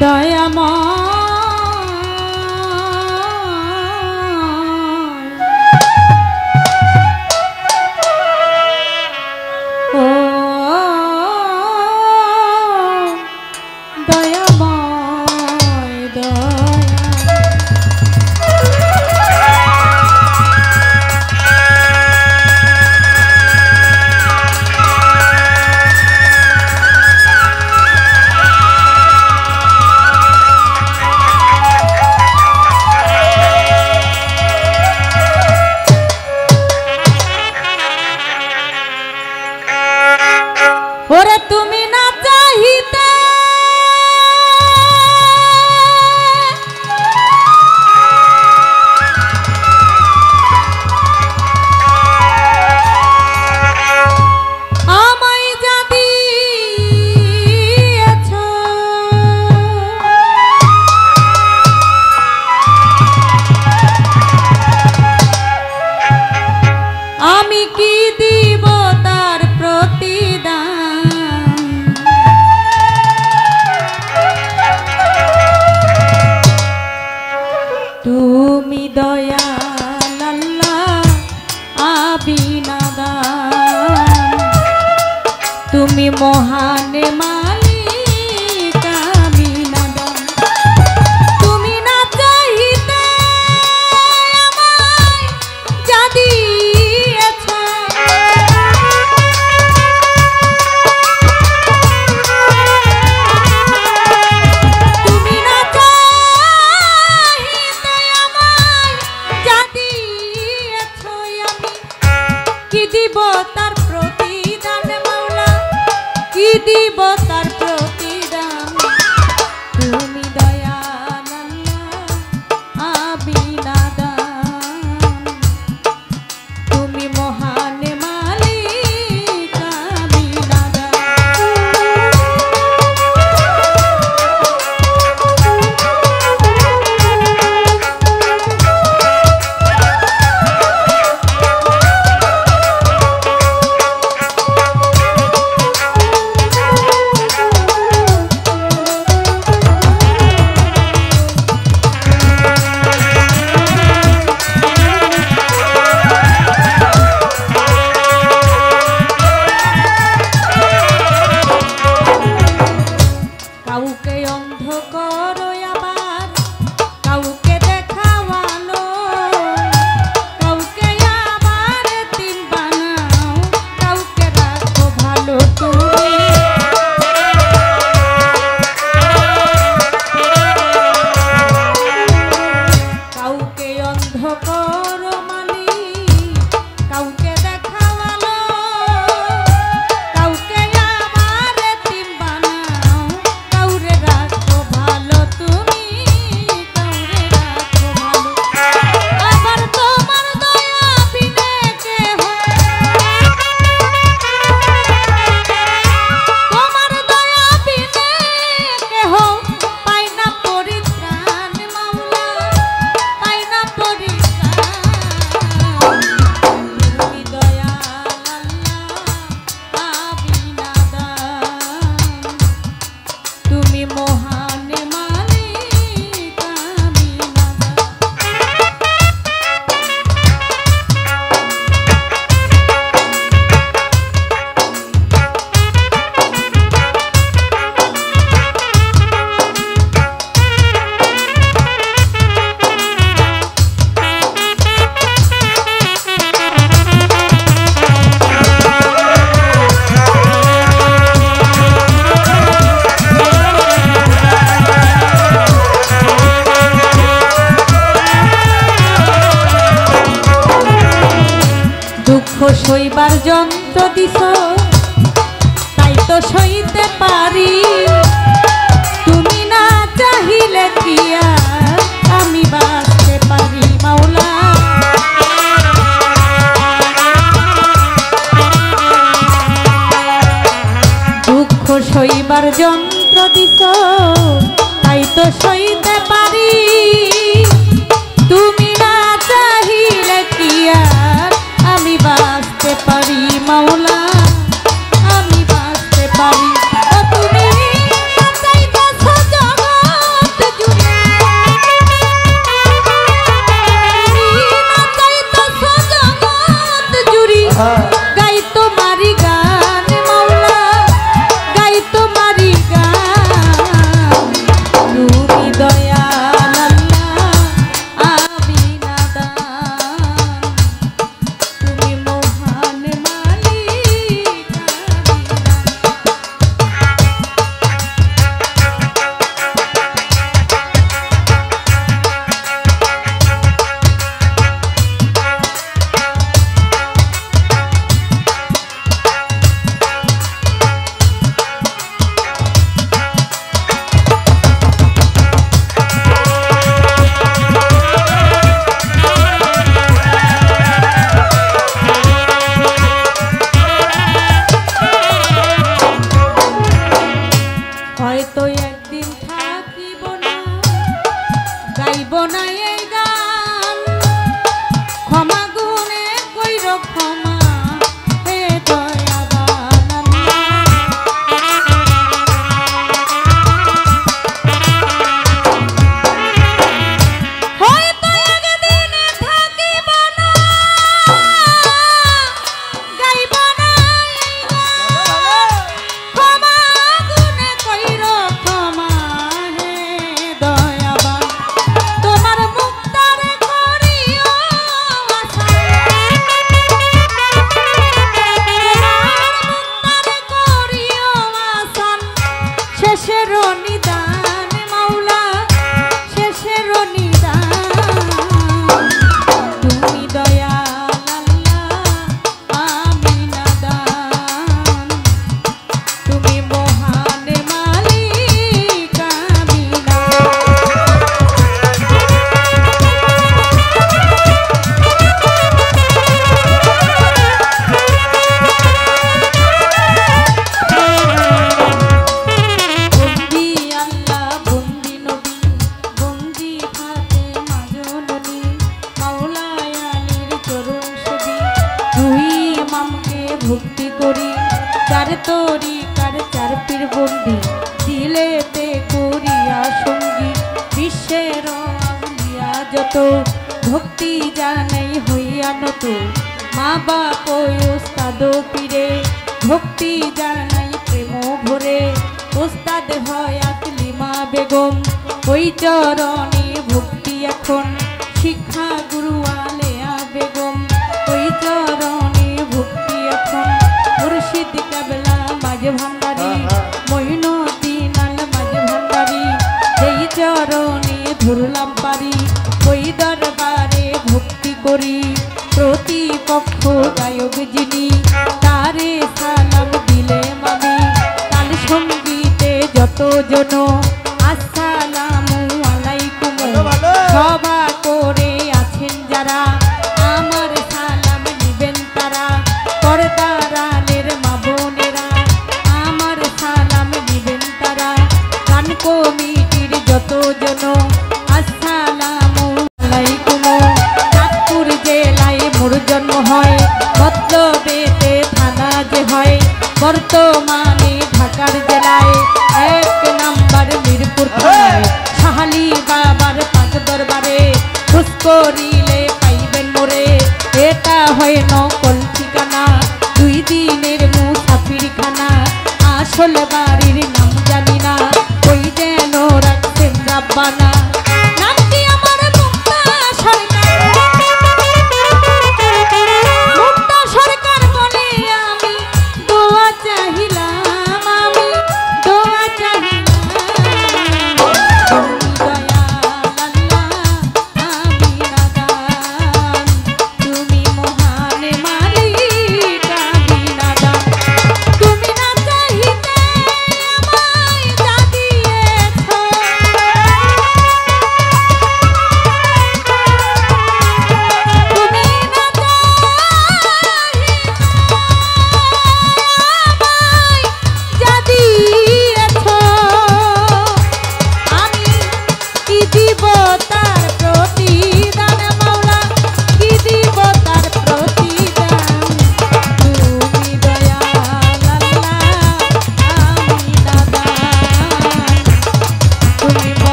দয়াময় তুমি মহান মালিক আমি নাদান তুমি না চাইতে আমায় যা দিয়েছ তুমি না চাইতে আমায় যা দিয়েছ আমি কি দিব তার প্রতিদান মাওলা কি দিব তার প্রতিদান তুমি দয়াল আল্লাহ আমি নাদান তুমি মহান মালিক আমি নাদান সইবার যন্ত্র দিছ তাই তো সইতে পারি তুমি না চাহিলে কি আমি বাঁচতে পারি মাওলা দুঃখ সইবার যন্ত্র দিছ তাই তো সইতে পারি তুমি না চাহিলে কি আমি বাঁচতে পারি মাওলা আমি বাঁচতে পারি তুমি চাইতেছ জগৎ হয়তো একদিন থাকিব না, গাইব না এই গান। ক্ষমা গুণে কইর ক্ষমা হে দয়াবান আল্লাহ। হয়তো একদিন থাকিব না, গাইব না এই গান। ক্ষমা গুণে কইর ক্ষমা হে দয়াবান। তোমার মুক্তারে করিও আশা, মুক্তারে করিও আসান। শেষের নিদান মাওলা, শেষের নিদান। তুমি দয়াল আল্লাহ, আমি নাদান। তুমি মহান মালিক, আমি না। বন্দি আল্লাহ, বন্দি নবী, বন্দি ফাতেমা জননী, মাওলায় আলীর চরণ ছবি। দুই ইমামকে ভক্তি করি, চার তরিকার চার পীর বন্দি, দিলেতে করিয়া সঙ্গী। বিশ্বের আউলিয়া যত, ভক্তি জানাই হইয়া নত। মা বাপ ওস্তাদ পীরে, ভক্তি জানাই প্রেম ভরে। ওস্তাদ হয় আকলিমা বেগম, ওই চরণে ভক্তি এখন। শিক্ষা গুরু আলেয়া বেগম, ওই চরণে ভক্তি এখন। মুর্শিদ কেবলা মাঝে ভান্ডারি, মঈনুদ্দিন আল মাঝে ভান্ডারি। যেই চরণে ধরলাম পারি, ওই দরবারে ভক্তি করি। প্রতিপক্ষ গায়ক যিনি, তারে সালাম দিলে মামি। তাল সঙ্গীতে যত জন, আসসালামু আলাইকুম। সভা করে আছেন যারা, আমার সালাম নিবেন তারা। পর্দারালের মা বোনেরা, আমার সালাম নিবেন তারা। গান কমিটির যত জন, আসসালামু আলাইকুম। চাঁদপুর জেলায় মোর জন্ম হয়, মতলবেতে থানা যে হয়। বর্তমানে ঢাকার জেলায় 1 নাম্বার মিরপুর থানায়। শাহালি বাবার পাক দরবারে, খোঁজ করিলে পাইবেন মোরে। এটা হয় নকল ঠিকানা, 2 দিনের মুসাফির খানা। আসল বাড়ির নাম জানি না, ওই যেন রাখছেন রাব্বানা।